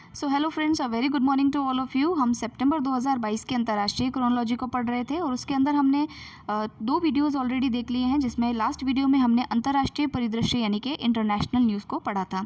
So hello friends, a very good morning to all of you. हम सितंबर 2022 के अंतर्राष्ट्रीय क्रोनोलॉजी को पढ़ रहे थे और उसके अंदर हमने दो वीडियोस ऑलरेडी देख लिए हैं, जिसमें लास्ट वीडियो में हमने अंतर्राष्ट्रीय परिदृश्य यानी कि इंटरनेशनल न्यूज़ को पढ़ा था।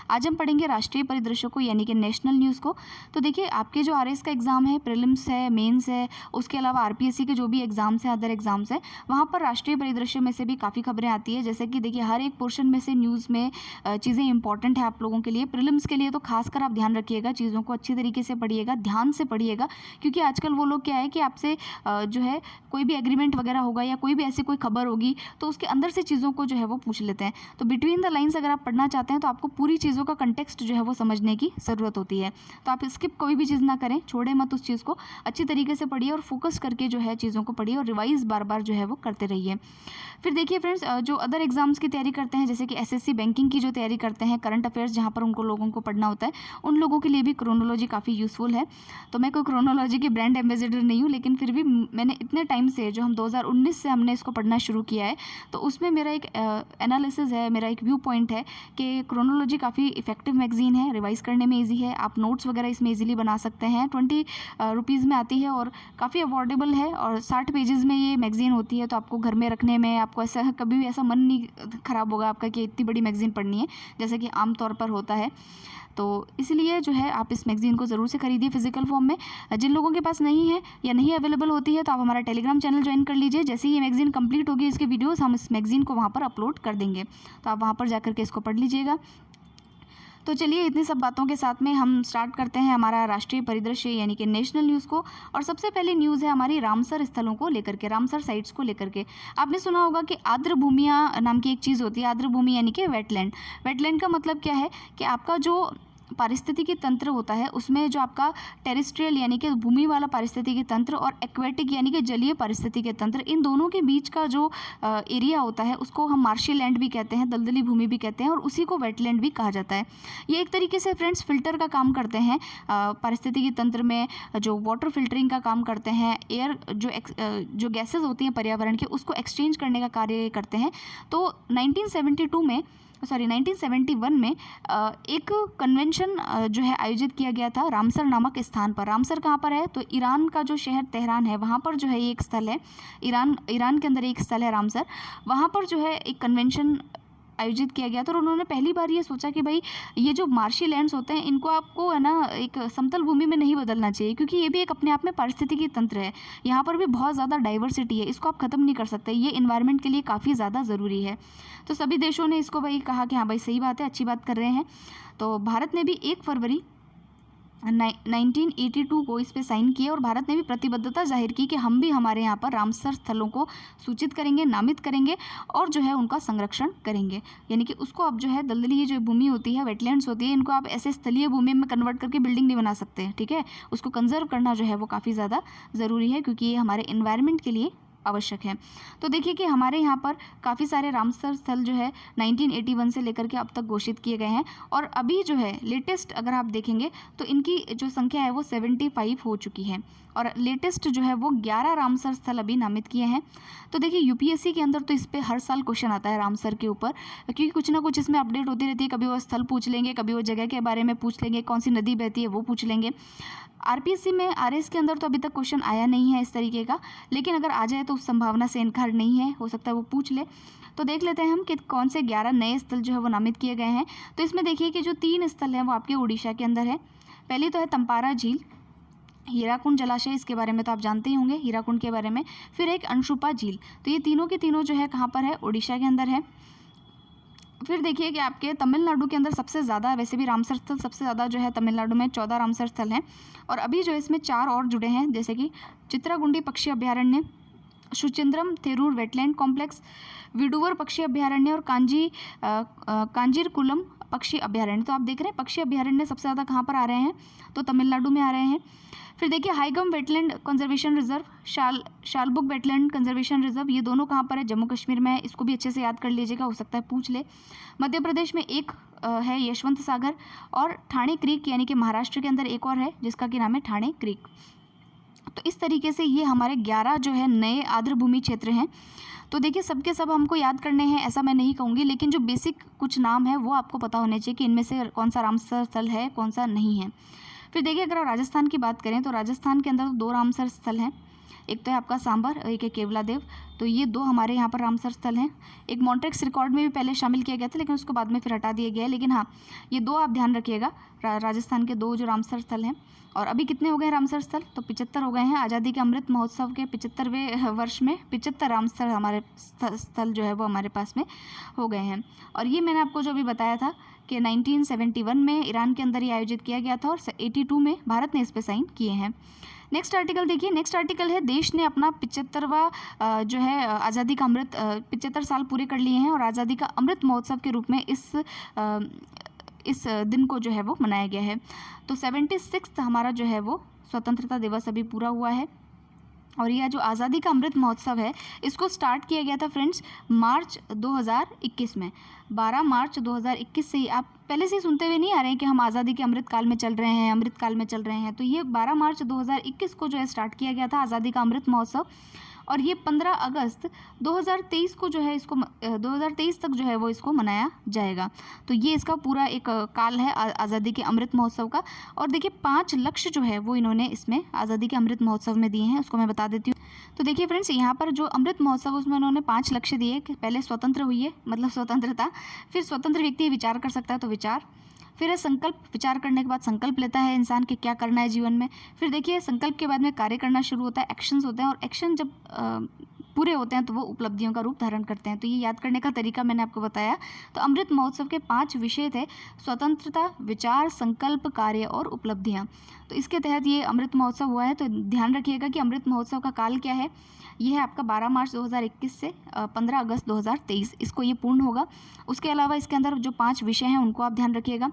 आज हम पढ़ेंगे राष्ट्रीय परिदृश्य को यानी कि नेशनल न्यूज़ को। तो देखिए, आपके जो आरएस का एग्ज़ाम है, प्रीलिम्स है, मेंस है, उसके अलावा आरपीएससी के जो भी एग्ज़ाम्स हैं, अदर एग्ज़ाम्स हैं, वहाँ पर राष्ट्रीय परिदृश्य में से भी काफ़ी खबरें आती है। जैसे कि देखिए, हर एक पोर्शन में से न्यूज़ में चीज़ें इंपॉर्टेंट है आप लोगों के लिए। प्रीलिम्स के लिए तो खासकर आप ध्यान रखिएगा, चीज़ों को अच्छी तरीके से पढ़िएगा, ध्यान से पढ़िएगा, क्योंकि आजकल वो लोग क्या है कि आपसे जो है कोई भी एग्रीमेंट वगैरह होगा या कोई भी ऐसी कोई खबर होगी तो उसके अंदर से चीज़ों को जो है वो पूछ लेते हैं। तो बिटवीन द लाइंस अगर आप पढ़ना चाहते हैं तो आपको पूरी चीज़ों का कंटेक्स्ट जो है वो समझने की ज़रूरत होती है। तो आप स्किप कोई भी चीज़ ना करें, छोड़े मत उस चीज़ को, अच्छी तरीके से पढ़िए और फोकस करके जो है चीज़ों को पढ़िए और रिवाइज बार बार जो है वो करते रहिए। फिर देखिए फ्रेंड्स, जो अदर एग्जाम्स की तैयारी करते हैं, जैसे कि एसएससी बैंकिंग की जो तैयारी करते हैं, करंट अफेयर्स जहाँ पर उनको लोगों को पढ़ना होता है, उन लोगों के लिए भी क्रोनोलॉजी काफ़ी यूज़फुल है। तो मैं कोई क्रोनोलॉजी की ब्रांड एम्बेसडर नहीं हूँ, लेकिन फिर भी मैंने इतने टाइम से, जो हम 2019 से हमने इसको पढ़ना शुरू किया है, तो उसमें मेरा एक एनालिसिस है, मेरा एक व्यू पॉइंट है कि क्रोनोलॉजी काफ़ी इफेक्टिव मैगजीन है, रिवाइज करने में ईजी है, आप नोट्स वगैरह इसमें ईजिली बना सकते हैं। 20 रुपीज़ में आती है और काफ़ी अफोर्डेबल है और 60 पेजेस में ये मैगजीन होती है। तो आपको घर में रखने में, आपको ऐसा कभी भी ऐसा मन नहीं ख़राब होगा आपका कि इतनी बड़ी मैगज़ीन पढ़नी है, जैसे कि आम तौर पर होता है। तो इसलिए जो है आप इस मैगज़ीन को ज़रूर से खरीदिए फिजिकल फॉर्म में। जिन लोगों के पास नहीं है या नहीं अवेलेबल होती है तो आप हमारा टेलीग्राम चैनल ज्वाइन कर लीजिए। जैसे ही ये मैगज़ीन कंप्लीट होगी, इसके वीडियोस हम इस मैगज़ीन को वहाँ पर अपलोड कर देंगे, तो आप वहाँ पर जाकर के इसको पढ़ लीजिएगा। तो चलिए, इतनी सब बातों के साथ में हम स्टार्ट करते हैं हमारा राष्ट्रीय परिदृश्य यानी कि नेशनल न्यूज़ को। और सबसे पहले न्यूज़ है हमारी रामसर स्थलों को लेकर के, रामसर साइट्स को लेकर के। आपने सुना होगा कि आर्द्र भूमियाँ नाम की एक चीज़ होती है। आर्द्र भूमि यानी कि वेटलैंड। वेटलैंड का मतलब क्या है कि आपका जो पारिस्थितिकी तंत्र होता है, उसमें जो आपका टेरेस्ट्रियल यानी कि भूमि वाला पारिस्थितिकी तंत्र और एक्वेटिक यानी कि जलीय पारिस्थितिकी तंत्र, इन दोनों के बीच का जो एरिया होता है उसको हम मार्शी लैंड भी कहते हैं, दलदली भूमि भी कहते हैं, और उसी को वेटलैंड भी कहा जाता है। ये एक तरीके से फ्रेंड्स फिल्टर का काम करते हैं, पारिस्थितिकी तंत्र में जो वाटर फिल्टरिंग का काम करते हैं, एयर जो गैसेज होती हैं पर्यावरण के, उसको एक्सचेंज करने का कार्य करते हैं। तो 1971 में एक कन्वेंशन जो है आयोजित किया गया था रामसर नामक स्थान पर। रामसर कहाँ पर है? तो ईरान का जो शहर तेहरान है, वहाँ पर जो है ये एक स्थल है। ईरान के अंदर एक स्थल है रामसर। वहाँ पर जो है एक कन्वेंशन आयोजित किया गया था और उन्होंने पहली बार ये सोचा कि भाई, ये जो मार्शी लैंड्स होते हैं, इनको आपको है ना एक समतल भूमि में नहीं बदलना चाहिए, क्योंकि ये भी एक अपने आप में पारिस्थितिकी तंत्र है। यहाँ पर भी बहुत ज़्यादा डाइवर्सिटी है, इसको आप ख़त्म नहीं कर सकते। ये इन्वायरमेंट के लिए काफ़ी ज़्यादा ज़रूरी है। तो सभी देशों ने इसको भाई कहा कि हाँ भाई, सही बात है, अच्छी बात कर रहे हैं। तो भारत ने भी 1 फरवरी 1982 को इस पे साइन किए और भारत ने भी प्रतिबद्धता जाहिर की कि हम भी हमारे यहाँ पर रामसर स्थलों को सूचित करेंगे, नामित करेंगे और जो है उनका संरक्षण करेंगे। यानी कि उसको आप जो है दलदली जो भूमि होती है, वेटलैंड्स होती है, इनको आप ऐसे स्थलीय भूमि में कन्वर्ट करके बिल्डिंग नहीं बना सकते, ठीक है। उसको कंजर्व करना जो है वो काफ़ी ज़्यादा ज़रूरी है, क्योंकि ये हमारे इन्वायरमेंट के लिए आवश्यक है। तो देखिए कि हमारे यहाँ पर काफ़ी सारे रामसर स्थल जो है 1981 से लेकर के अब तक घोषित किए गए हैं, और अभी जो है लेटेस्ट अगर आप देखेंगे तो इनकी जो संख्या है वो 75 हो चुकी है, और लेटेस्ट जो है वो 11 रामसर स्थल अभी नामित किए हैं। तो देखिए, यूपीएससी के अंदर तो इस पर हर साल क्वेश्चन आता है रामसर के ऊपर, क्योंकि कुछ ना कुछ इसमें अपडेट होती रहती है। कभी वो स्थल पूछ लेंगे, कभी वो जगह के बारे में पूछ लेंगे, कौन सी नदी बहती है वो पूछ लेंगे। आरपीएससी में, आरएस के अंदर तो अभी तक क्वेश्चन आया नहीं है इस तरीके का, लेकिन अगर आ जाए तो उस संभावना से इनकार नहीं है, हो सकता है वो पूछ ले। तो देख लेते हैं हम कि कौन से 11 नए स्थल जो है वो नामित किए गए हैं। तो इसमें देखिए कि जो 3 स्थल हैं वो आपके उड़ीसा के अंदर है। पहली तो है तंपारा झील, हीराकुंड जलाशय, इसके बारे में तो आप जानते ही होंगे, हीराकुंड के बारे में। फिर एक अंशुपा झील। तो ये तीनों के तीनों जो है कहाँ पर है? उड़ीसा के अंदर है। फिर देखिए कि आपके तमिलनाडु के अंदर सबसे ज़्यादा, वैसे भी रामसर स्थल सबसे ज़्यादा जो है तमिलनाडु में 14 रामसर स्थल हैं, और अभी जो इसमें 4 और जुड़े हैं, जैसे कि चित्रागुंडी पक्षी अभ्यारण्य, सुचिंद्रम थेरूर वेटलैंड कॉम्प्लेक्स, विडुवर पक्षी अभ्यारण्य और कांजीरकुलम पक्षी अभ्यारण्य। तो आप देख रहे हैं पक्षी अभ्यारण्य सबसे ज़्यादा कहाँ पर आ रहे हैं? तो तमिलनाडु में आ रहे हैं। फिर देखिए Haigam wetland conservation reserve, Shalbugh wetland conservation reserve, ये दोनों कहाँ पर है? जम्मू कश्मीर में है। इसको भी अच्छे से याद कर लीजिएगा, हो सकता है पूछ ले। मध्य प्रदेश में एक है यशवंत सागर, और ठाणे क्रीक यानी कि महाराष्ट्र के अंदर एक और है जिसका कि नाम है ठाणे क्रीक। तो इस तरीके से ये हमारे 11 जो है नए आर्द्रभूमि क्षेत्र हैं। तो देखिए सबके सब हमको याद करने हैं ऐसा मैं नहीं कहूँगी, लेकिन जो बेसिक कुछ नाम है वो आपको पता होने चाहिए कि इनमें से कौन सा रामसर स्थल है, कौन सा नहीं है। फिर देखिए अगर राजस्थान की बात करें तो राजस्थान के अंदर 2 रामसर स्थल हैं। एक तो है आपका सांबर और एक है केवलादेव। तो ये 2 हमारे यहाँ पर रामसर स्थल हैं। एक मॉन्ट्रेक्स रिकॉर्ड में भी पहले शामिल किया गया था, लेकिन उसको बाद में फिर हटा दिया गया है। लेकिन हाँ, ये 2 आप ध्यान रखिएगा, राजस्थान के 2 जो रामसर स्थल हैं। और अभी कितने हो गए रामसर स्थल? तो 75 हो गए हैं। आज़ादी के अमृत महोत्सव के 75वें वर्ष में 75 रामसर हमारे स्थल जो है वो हमारे पास में हो गए हैं। और ये मैंने आपको जो अभी बताया था कि 1971 में ईरान के अंदर ये आयोजित किया गया था और 82 में भारत ने इस पर साइन किए हैं। नेक्स्ट आर्टिकल देखिए, नेक्स्ट आर्टिकल है देश ने अपना 75वां जो है आज़ादी का अमृत 75 साल पूरे कर लिए हैं और आज़ादी का अमृत महोत्सव के रूप में इस दिन को जो है वो मनाया गया है। तो 76 हमारा जो है वो स्वतंत्रता दिवस अभी पूरा हुआ है। और यह जो आज़ादी का अमृत महोत्सव है इसको स्टार्ट किया गया था फ्रेंड्स मार्च 2021 में। 12 मार्च 2021 से ही आप पहले से ही सुनते हुए नहीं आ रहे हैं कि हम आज़ादी के अमृत काल में चल रहे हैं, अमृत काल में चल रहे हैं। तो ये 12 मार्च 2021 को जो है स्टार्ट किया गया था आज़ादी का अमृत महोत्सव। और ये 15 अगस्त 2023 को जो है इसको 2023 तक जो है वो इसको मनाया जाएगा। तो ये इसका पूरा एक काल है आज़ादी के अमृत महोत्सव का। और देखिए 5 लक्ष्य जो है वो इन्होंने इसमें आज़ादी के अमृत महोत्सव में दिए हैं, उसको मैं बता देती हूँ। तो देखिए फ्रेंड्स यहाँ पर जो अमृत महोत्सव उसमें उन्होंने 5 लक्ष्य दिए कि पहले स्वतंत्र हुई मतलब स्वतंत्रता, फिर स्वतंत्र व्यक्ति विचार कर सकता है तो विचार, फिर है संकल्प, विचार करने के बाद संकल्प लेता है इंसान के क्या करना है जीवन में। फिर देखिए संकल्प के बाद में कार्य करना शुरू होता है, एक्शंस होते हैं और एक्शन जब पूरे होते हैं तो वो उपलब्धियों का रूप धारण करते हैं। तो ये याद करने का तरीका मैंने आपको बताया। तो अमृत महोत्सव के 5 विषय थे, स्वतंत्रता, विचार, संकल्प, कार्य और उपलब्धियाँ। तो इसके तहत ये अमृत महोत्सव हुआ है। तो ध्यान रखिएगा कि अमृत महोत्सव का काल क्या है। ये है आपका 12 मार्च 2021 से 15 अगस्त 2023 इसको ये पूर्ण होगा। उसके अलावा इसके अंदर जो 5 विषय हैं उनको आप ध्यान रखिएगा।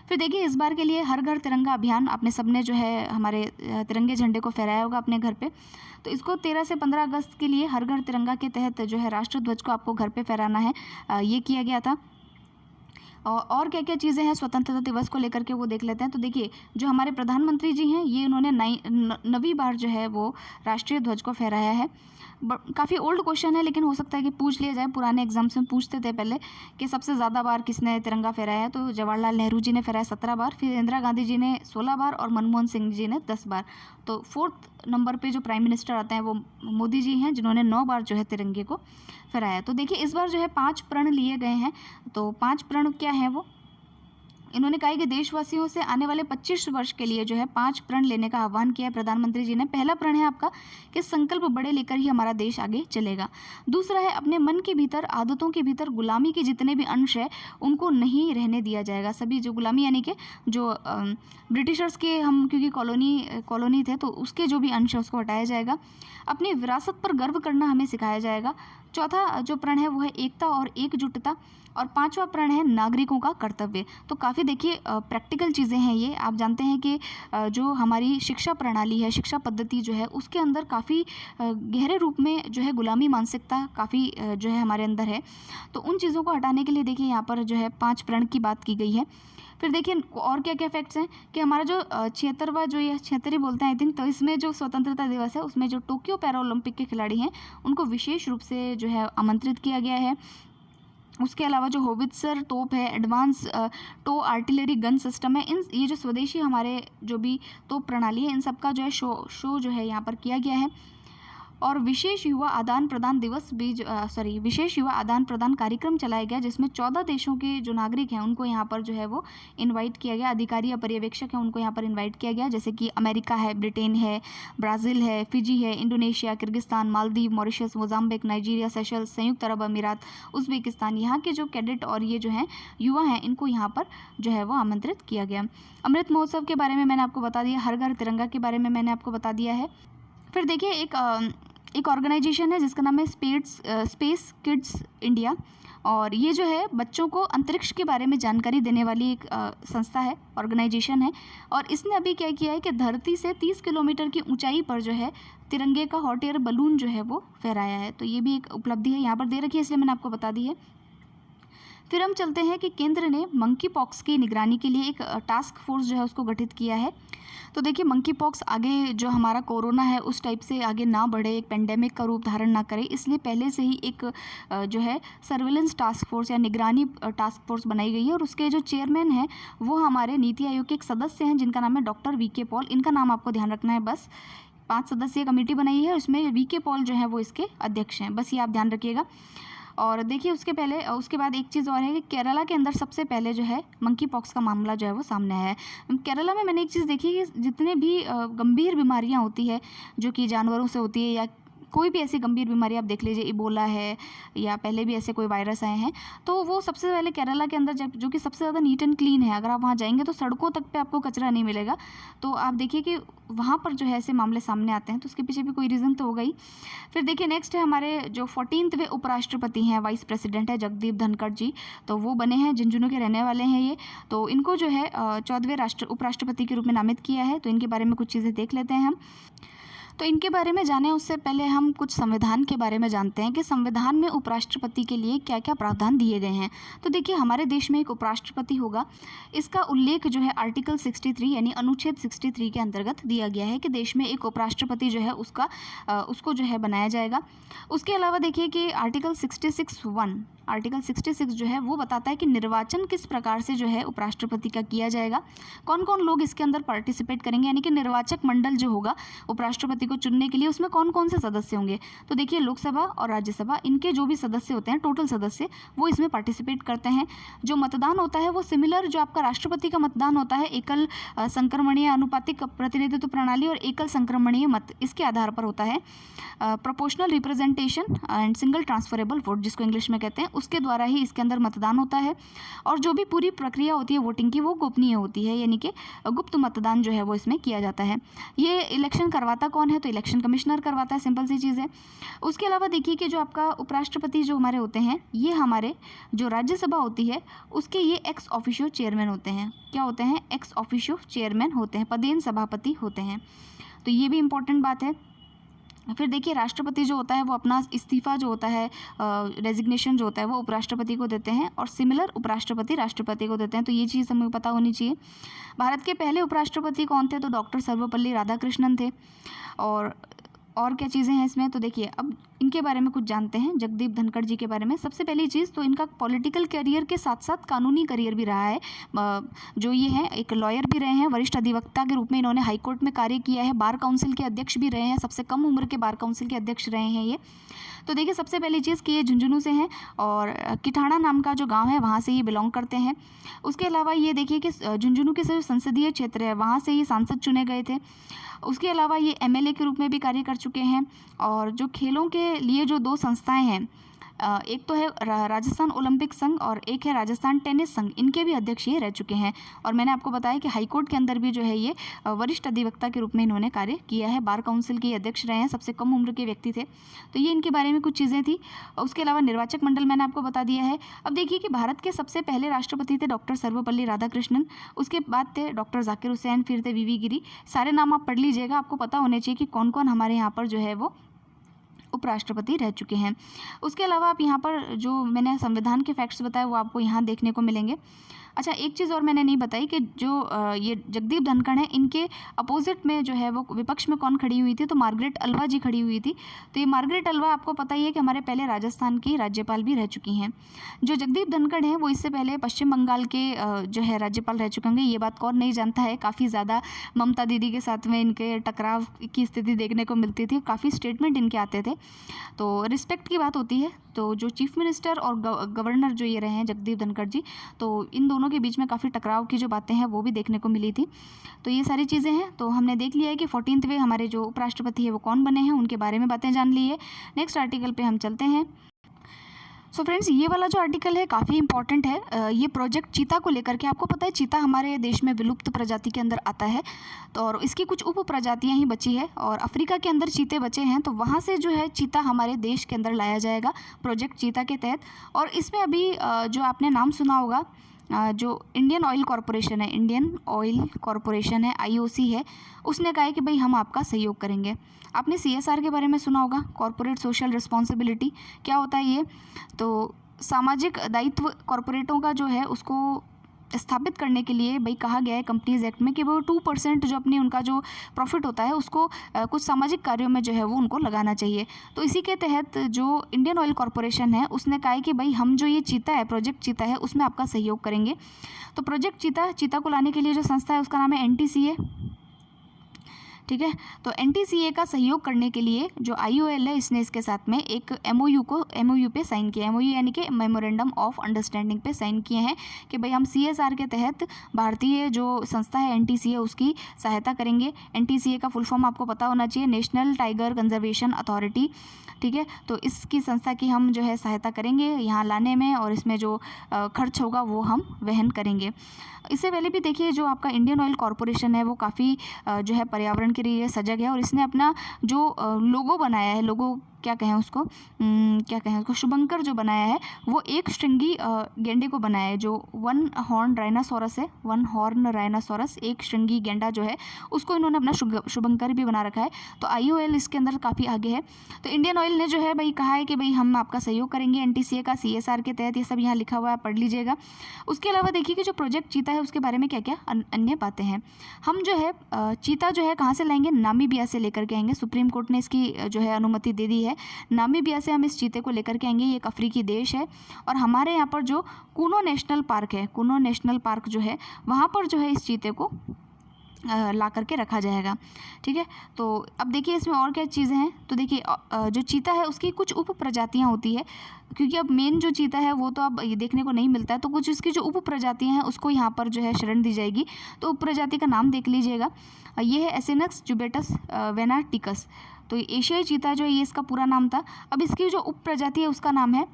फिर देखिए इस बार के लिए हर घर तिरंगा अभियान आपने सबने जो है हमारे तिरंगे झंडे को फहराया होगा अपने घर पे। तो इसको 13 से 15 अगस्त के लिए हर घर तिरंगा के तहत जो है राष्ट्र ध्वज को आपको घर पे फहराना है, ये किया गया था। और क्या क्या चीज़ें हैं स्वतंत्रता दिवस को लेकर के वो देख लेते हैं। तो देखिए जो हमारे प्रधानमंत्री जी हैं ये उन्होंने 9वीं बार जो है वो राष्ट्रीय ध्वज को फहराया है। काफ़ी ओल्ड क्वेश्चन है लेकिन हो सकता है कि पूछ लिया जाए, पुराने एग्जाम्स में पूछते थे पहले कि सबसे ज़्यादा बार किसने तिरंगा फहराया है। तो जवाहरलाल नेहरू जी ने फहराया 17 बार, फिर इंदिरा गांधी जी ने 16 बार और मनमोहन सिंह जी ने 10 बार। तो 4th नंबर पे जो प्राइम मिनिस्टर आते हैं वो मोदी जी हैं जिन्होंने 9 बार जो है तिरंगे को फहराया। तो देखिए इस बार जो है 5 प्रण लिए गए हैं। तो 5 प्रण क्या हैं वो, इन्होंने कहा कि देशवासियों से आने वाले 25 वर्ष के लिए जो है 5 प्रण लेने का आह्वान किया है प्रधानमंत्री जी ने। पहला प्रण है आपका कि संकल्प बड़े लेकर ही हमारा देश आगे चलेगा। दूसरा है अपने मन के भीतर, आदतों के भीतर गुलामी के जितने भी अंश है उनको नहीं रहने दिया जाएगा। सभी जो गुलामी यानी कि जो ब्रिटिशर्स के हम क्योंकि कॉलोनी थे तो उसके जो भी अंश है उसको हटाया जाएगा। अपनी विरासत पर गर्व करना हमें सिखाया जाएगा। चौथा जो प्रण है वो है एकता और एकजुटता। और 5वां प्रण है नागरिकों का कर्तव्य। तो काफ़ी देखिए प्रैक्टिकल चीज़ें हैं ये। आप जानते हैं कि जो हमारी शिक्षा प्रणाली है, शिक्षा पद्धति जो है उसके अंदर काफ़ी गहरे रूप में जो है गुलामी मानसिकता काफ़ी जो है हमारे अंदर है। तो उन चीज़ों को हटाने के लिए देखिए यहाँ पर जो है 5 प्रण की बात की गई है। फिर देखिए और क्या क्या फैक्ट्स हैं कि हमारा जो 76वां जो ये 76 बोलते हैं आई थिंक, तो इसमें जो स्वतंत्रता दिवस है उसमें जो टोक्यो पैरा ओलंपिक के खिलाड़ी हैं उनको विशेष रूप से जो है आमंत्रित किया गया है। उसके अलावा जो होवित्सर तोप है, advance tow artillery gun system है, इन ये जो स्वदेशी हमारे जो भी तोप प्रणाली है इन सब का जो है शो जो है यहाँ पर किया गया है। और विशेष युवा आदान प्रदान दिवस भी विशेष युवा आदान प्रदान कार्यक्रम चलाया गया जिसमें 14 देशों के जो नागरिक हैं उनको यहाँ पर जो है वो इनवाइट किया गया। अधिकारी या पर्यवेक्षक हैं उनको यहाँ पर इनवाइट किया गया, जैसे कि अमेरिका है, ब्रिटेन है, ब्राज़ील है, फिजी है, Indonesia, Kyrgyzstan, Maldives, Mauritius, Mozambique, Nigeria, Seychelles, संयुक्त अरब अमीरात, उज़्बेकिस्तान। यहाँ के जो कैडेट और ये जो हैं युवा हैं इनको यहाँ पर जो है वो आमंत्रित किया गया। अमृत महोत्सव के बारे में मैंने आपको बता दिया, हर घर तिरंगा के बारे में मैंने आपको बता दिया है। फिर देखिए एक ऑर्गेनाइजेशन है जिसका नाम है स्पेस किड्स इंडिया, और ये जो है बच्चों को अंतरिक्ष के बारे में जानकारी देने वाली एक संस्था है, ऑर्गेनाइजेशन है। और इसने अभी क्या किया है कि धरती से 30 किलोमीटर की ऊंचाई पर जो है तिरंगे का हॉट एयर बलून जो है वो फहराया है। तो ये भी एक उपलब्धि है, यहाँ पर दे रखी है इसलिए मैंने आपको बता दी है। फिर हम चलते हैं कि केंद्र ने मंकी पॉक्स की निगरानी के लिए एक टास्क फोर्स जो है उसको गठित किया है। तो देखिए मंकी पॉक्स आगे जो हमारा कोरोना है उस टाइप से आगे ना बढ़े, एक पेंडेमिक का रूप धारण ना करे, इसलिए पहले से ही एक जो है सर्विलेंस टास्क फोर्स या निगरानी टास्क फोर्स बनाई गई है। और उसके जो चेयरमैन हैं वो हमारे नीति आयोग के एक सदस्य हैं जिनका नाम है डॉक्टर वी.के. पॉल। इनका नाम आपको ध्यान रखना है बस। 5 सदस्यीय कमेटी बनाई है, उसमें वी.के. पॉल जो है वो इसके अध्यक्ष हैं, बस ये आप ध्यान रखिएगा। और देखिए उसके बाद एक चीज़ और है कि केरला के अंदर सबसे पहले जो है मंकी पॉक्स का मामला जो है वो सामने आया है। केरला में मैंने एक चीज़ देखी कि जितने भी गंभीर बीमारियां होती है जो कि जानवरों से होती है, या कोई भी ऐसी गंभीर बीमारी आप देख लीजिए, इबोला है या पहले भी ऐसे कोई वायरस आए हैं, तो वो सबसे पहले केरला के अंदर जो कि सबसे ज़्यादा नीट एंड क्लीन है, अगर आप वहाँ जाएंगे तो सड़कों तक पे आपको कचरा नहीं मिलेगा। तो आप देखिए कि वहाँ पर जो है ऐसे मामले सामने आते हैं, तो उसके पीछे भी कोई रीज़न तो होगा ही। फिर देखिए नेक्स्ट है हमारे जो 14वें उपराष्ट्रपति हैं, वाइस प्रेसिडेंट है जगदीप धनखड़ जी, तो वो बने हैं, झुंझुनू के रहने वाले हैं ये। तो इनको जो है 14वें उपराष्ट्रपति के रूप में नामित किया है। तो इनके बारे में कुछ चीज़ें देख लेते हैं हम। तो इनके बारे में जाने उससे पहले हम कुछ संविधान के बारे में जानते हैं कि संविधान में उपराष्ट्रपति के लिए क्या क्या प्रावधान दिए गए हैं। तो देखिए हमारे देश में एक उपराष्ट्रपति होगा, इसका उल्लेख जो है आर्टिकल 63 यानी अनुच्छेद 63 के अंतर्गत दिया गया है कि देश में एक उपराष्ट्रपति जो है उसको जो है बनाया जाएगा। उसके अलावा देखिए कि आर्टिकल 66 जो है वो बताता है कि निर्वाचन किस प्रकार से जो है उपराष्ट्रपति का किया जाएगा, कौन कौन लोग इसके अंदर पार्टिसिपेट करेंगे, यानी कि निर्वाचक मंडल जो होगा उपराष्ट्रपति को चुनने के लिए उसमें कौन कौन से सदस्य होंगे। तो देखिए लोकसभा और राज्यसभा इनके जो भी सदस्य होते हैं, टोटल सदस्य, वो इसमें पार्टिसिपेट करते हैं। जो मतदान होता है वो सिमिलर जो आपका राष्ट्रपति का मतदान होता है, एकल संक्रमणीय अनुपातिक प्रतिनिधित्व प्रणाली और एकल संक्रमणीय मत, इसके आधार पर होता है। Proportional representation and single transferable vote जिसको इंग्लिश में कहते हैं, उसके द्वारा ही इसके अंदर मतदान होता है। और जो भी पूरी प्रक्रिया होती है वोटिंग की वो गोपनीय होती है, यानी कि गुप्त मतदान जो है वो इसमें किया जाता है। ये इलेक्शन करवाता कौन है, तो इलेक्शन कमिश्नर करवाता है, सिंपल सी चीज़ है। उसके अलावा देखिए कि जो आपका उपराष्ट्रपति जो हमारे होते हैं, ये हमारे जो राज्यसभा होती है उसके ये एक्स ऑफिशियो चेयरमैन होते हैं। क्या होते हैं? एक्स ऑफिशियो चेयरमैन होते हैं, पदेन सभापति होते हैं। तो ये भी इम्पोर्टेंट बात है। फिर देखिए राष्ट्रपति जो होता है वो अपना इस्तीफा जो होता है, रेजिग्नेशन जो होता है वो उपराष्ट्रपति को देते हैं, और सिमिलर उपराष्ट्रपति राष्ट्रपति को देते हैं। तो ये चीज़ हमें पता होनी चाहिए। भारत के पहले उपराष्ट्रपति कौन थे? तो डॉक्टर सर्वपल्ली राधाकृष्णन थे। और क्या चीज़ें हैं इसमें, तो देखिए अब इनके बारे में कुछ जानते हैं, जगदीप धनखड़ जी के बारे में। सबसे पहली चीज़ तो इनका पॉलिटिकल करियर के साथ साथ कानूनी करियर भी रहा है। जो ये हैं एक लॉयर भी रहे हैं, वरिष्ठ अधिवक्ता के रूप में इन्होंने हाई कोर्ट में कार्य किया है, बार काउंसिल के अध्यक्ष भी रहे हैं, सबसे कम उम्र के बार काउंसिल के अध्यक्ष रहे हैं ये। तो देखिए सबसे पहली चीज़ कि ये झुंझुनू से हैं और किठाणा नाम का जो गांव है वहाँ से ये बिलोंग करते हैं। उसके अलावा ये देखिए कि झुंझुनू के जो संसदीय क्षेत्र है वहाँ से ये सांसद चुने गए थे। उसके अलावा ये एमएलए के रूप में भी कार्य कर चुके हैं। और जो खेलों के लिए जो 2 संस्थाएं हैं, एक तो है राजस्थान ओलंपिक संघ और एक है राजस्थान टेनिस संघ, इनके भी अध्यक्ष ये रह चुके हैं। और मैंने आपको बताया कि हाईकोर्ट के अंदर भी जो है ये वरिष्ठ अधिवक्ता के रूप में इन्होंने कार्य किया है, बार काउंसिल के अध्यक्ष रहे हैं, सबसे कम उम्र के व्यक्ति थे। तो ये इनके बारे में कुछ चीज़ें थी। उसके अलावा निर्वाचक मंडल मैंने आपको बता दिया है। अब देखिए कि भारत के सबसे पहले राष्ट्रपति थे डॉक्टर सर्वपल्ली राधाकृष्णन, उसके बाद थे डॉक्टर जाकिर हुसैन, फिर थे वीवी गिरी। सारे नाम आप पढ़ लीजिएगा, आपको पता होने चाहिए कि कौन कौन हमारे यहाँ पर जो है वो उपराष्ट्रपति रह चुके हैं। उसके अलावा आप यहाँ पर जो मैंने संविधान के फैक्ट्स बताए वो आपको यहाँ देखने को मिलेंगे। अच्छा एक चीज़ और मैंने नहीं बताई कि जो ये जगदीप धनखड़ हैं, इनके अपोजिट में जो है वो विपक्ष में कौन खड़ी हुई थी, तो मार्गरेट अल्वा जी खड़ी हुई थी। तो ये मार्गरेट अल्वा आपको पता ही है कि हमारे पहले राजस्थान की राज्यपाल भी रह चुकी हैं। जो जगदीप धनखड़ हैं वो इससे पहले पश्चिम बंगाल के जो है राज्यपाल रह चुके होंगे। ये बात कौन नहीं जानता है, काफ़ी ज़्यादा ममता दीदी के साथ में इनके टकराव की स्थिति देखने को मिलती थी, काफ़ी स्टेटमेंट इनके आते थे। तो रिस्पेक्ट की बात होती है। तो जो चीफ मिनिस्टर और गवर्नर जो ये रहे हैं जगदीप धनखड़ जी, तो इन दोनों के बीच में काफ़ी टकराव की जो बातें हैं वो भी देखने को मिली थी। तो ये सारी चीज़ें हैं। तो हमने देख लिया है कि 14वें हमारे जो उपराष्ट्रपति है वो कौन बने हैं, उनके बारे में बातें जान ली है। नेक्स्ट आर्टिकल पे हम चलते हैं। सो फ्रेंड्स ये वाला जो आर्टिकल है काफ़ी इंपॉर्टेंट है। ये प्रोजेक्ट चीता को लेकर के, आपको पता है चीता हमारे देश में विलुप्त प्रजाति के अंदर आता है, तो और इसकी कुछ उप प्रजातियाँ ही बची है और अफ्रीका के अंदर चीते बचे हैं। तो वहाँ से जो है चीता हमारे देश के अंदर लाया जाएगा प्रोजेक्ट चीता के तहत। और इसमें अभी जो आपने नाम सुना होगा, जो इंडियन ऑयल कॉरपोरेशन है, IOC है, उसने कहा है कि भाई हम आपका सहयोग करेंगे। आपने CSR के बारे में सुना होगा, कॉरपोरेट सोशल रिस्पॉन्सिबिलिटी। क्या होता है ये? तो सामाजिक दायित्व कॉरपोरेटों का जो है उसको स्थापित करने के लिए भाई कहा गया है कंपनीज एक्ट में कि वो 2% जो अपनी उनका जो प्रॉफिट होता है उसको कुछ सामाजिक कार्यों में जो है वो उनको लगाना चाहिए। तो इसी के तहत जो इंडियन ऑयल कॉरपोरेशन है उसने कहा है कि भाई हम जो ये चीता है, प्रोजेक्ट चीता है, उसमें आपका सहयोग करेंगे। तो प्रोजेक्ट चीता को लाने के लिए जो संस्था है उसका नाम है NTCA, ठीक है। तो NTCA का सहयोग करने के लिए जो IOL है इसने इसके साथ में एक MOU पे साइन किया। MOU यानी कि मेमोरेंडम ऑफ अंडरस्टैंडिंग पे साइन किए हैं कि भाई हम CSR के तहत भारतीय जो संस्था है NTCA उसकी सहायता करेंगे। NTCA का फुल फॉर्म आपको पता होना चाहिए, नेशनल टाइगर कंजर्वेशन अथॉरिटी, ठीक है। तो इसकी संस्था की हम जो है सहायता करेंगे यहाँ लाने में, और इसमें जो खर्च होगा वो हम वहन करेंगे। इससे पहले भी देखिए जो आपका इंडियन ऑयल कॉरपोरेशन है वो काफ़ी जो है पर्यावरण के लिए सजग है, और इसने अपना जो लोगो बनाया है, लोगो क्या कहें उसको, शुभंकर जो बनाया है वो एक श्रृंगी गेंडे को बनाया है, जो वन हॉर्न राइनासोरस, एक श्रृंगी गेंडा जो है उसको इन्होंने अपना शुभंकर भी बना रखा है। तो IOL इसके अंदर काफ़ी आगे है। तो इंडियन ऑयल ने जो है भाई कहा है कि भाई हम आपका सहयोग करेंगे NTCA का CSR के तहत, ये सब यहाँ लिखा हुआ है, पढ़ लीजिएगा। उसके अलावा देखिए कि जो प्रोजेक्ट चीता है उसके बारे में क्या क्या अन्य बातें हैं। हम जो है चीता जो है कहाँ से लाएंगे, नामीबिया से लेकर के आएंगे। सुप्रीम कोर्ट ने इसकी जो है अनुमति दे दी है। नामीबिया से हम इस चीते को लेकर के आएंगे। ये एक अफ्रीकी देश है, और हमारे यहाँ पर जो कूनो नेशनल पार्क है, कूनो नेशनल पार्क जो है वहाँ पर जो है इस चीते को ला करके रखा जाएगा, ठीक है। तो अब देखिए इसमें और क्या चीज़ें हैं। तो देखिए जो चीता है उसकी कुछ उप प्रजातियाँ होती है, क्योंकि अब मेन जो चीता है वो तो अब ये देखने को नहीं मिलता है, तो कुछ इसकी जो उप प्रजातियाँ हैं उसको यहाँ पर जो है शरण दी जाएगी। तो उप प्रजाति का नाम देख लीजिएगा, ये है एसिनक्स जुबेटस वेनाटिकस। तो एशियाई चीता जो है ये इसका पूरा नाम था। अब इसकी जो उप प्रजाति है उसका नाम है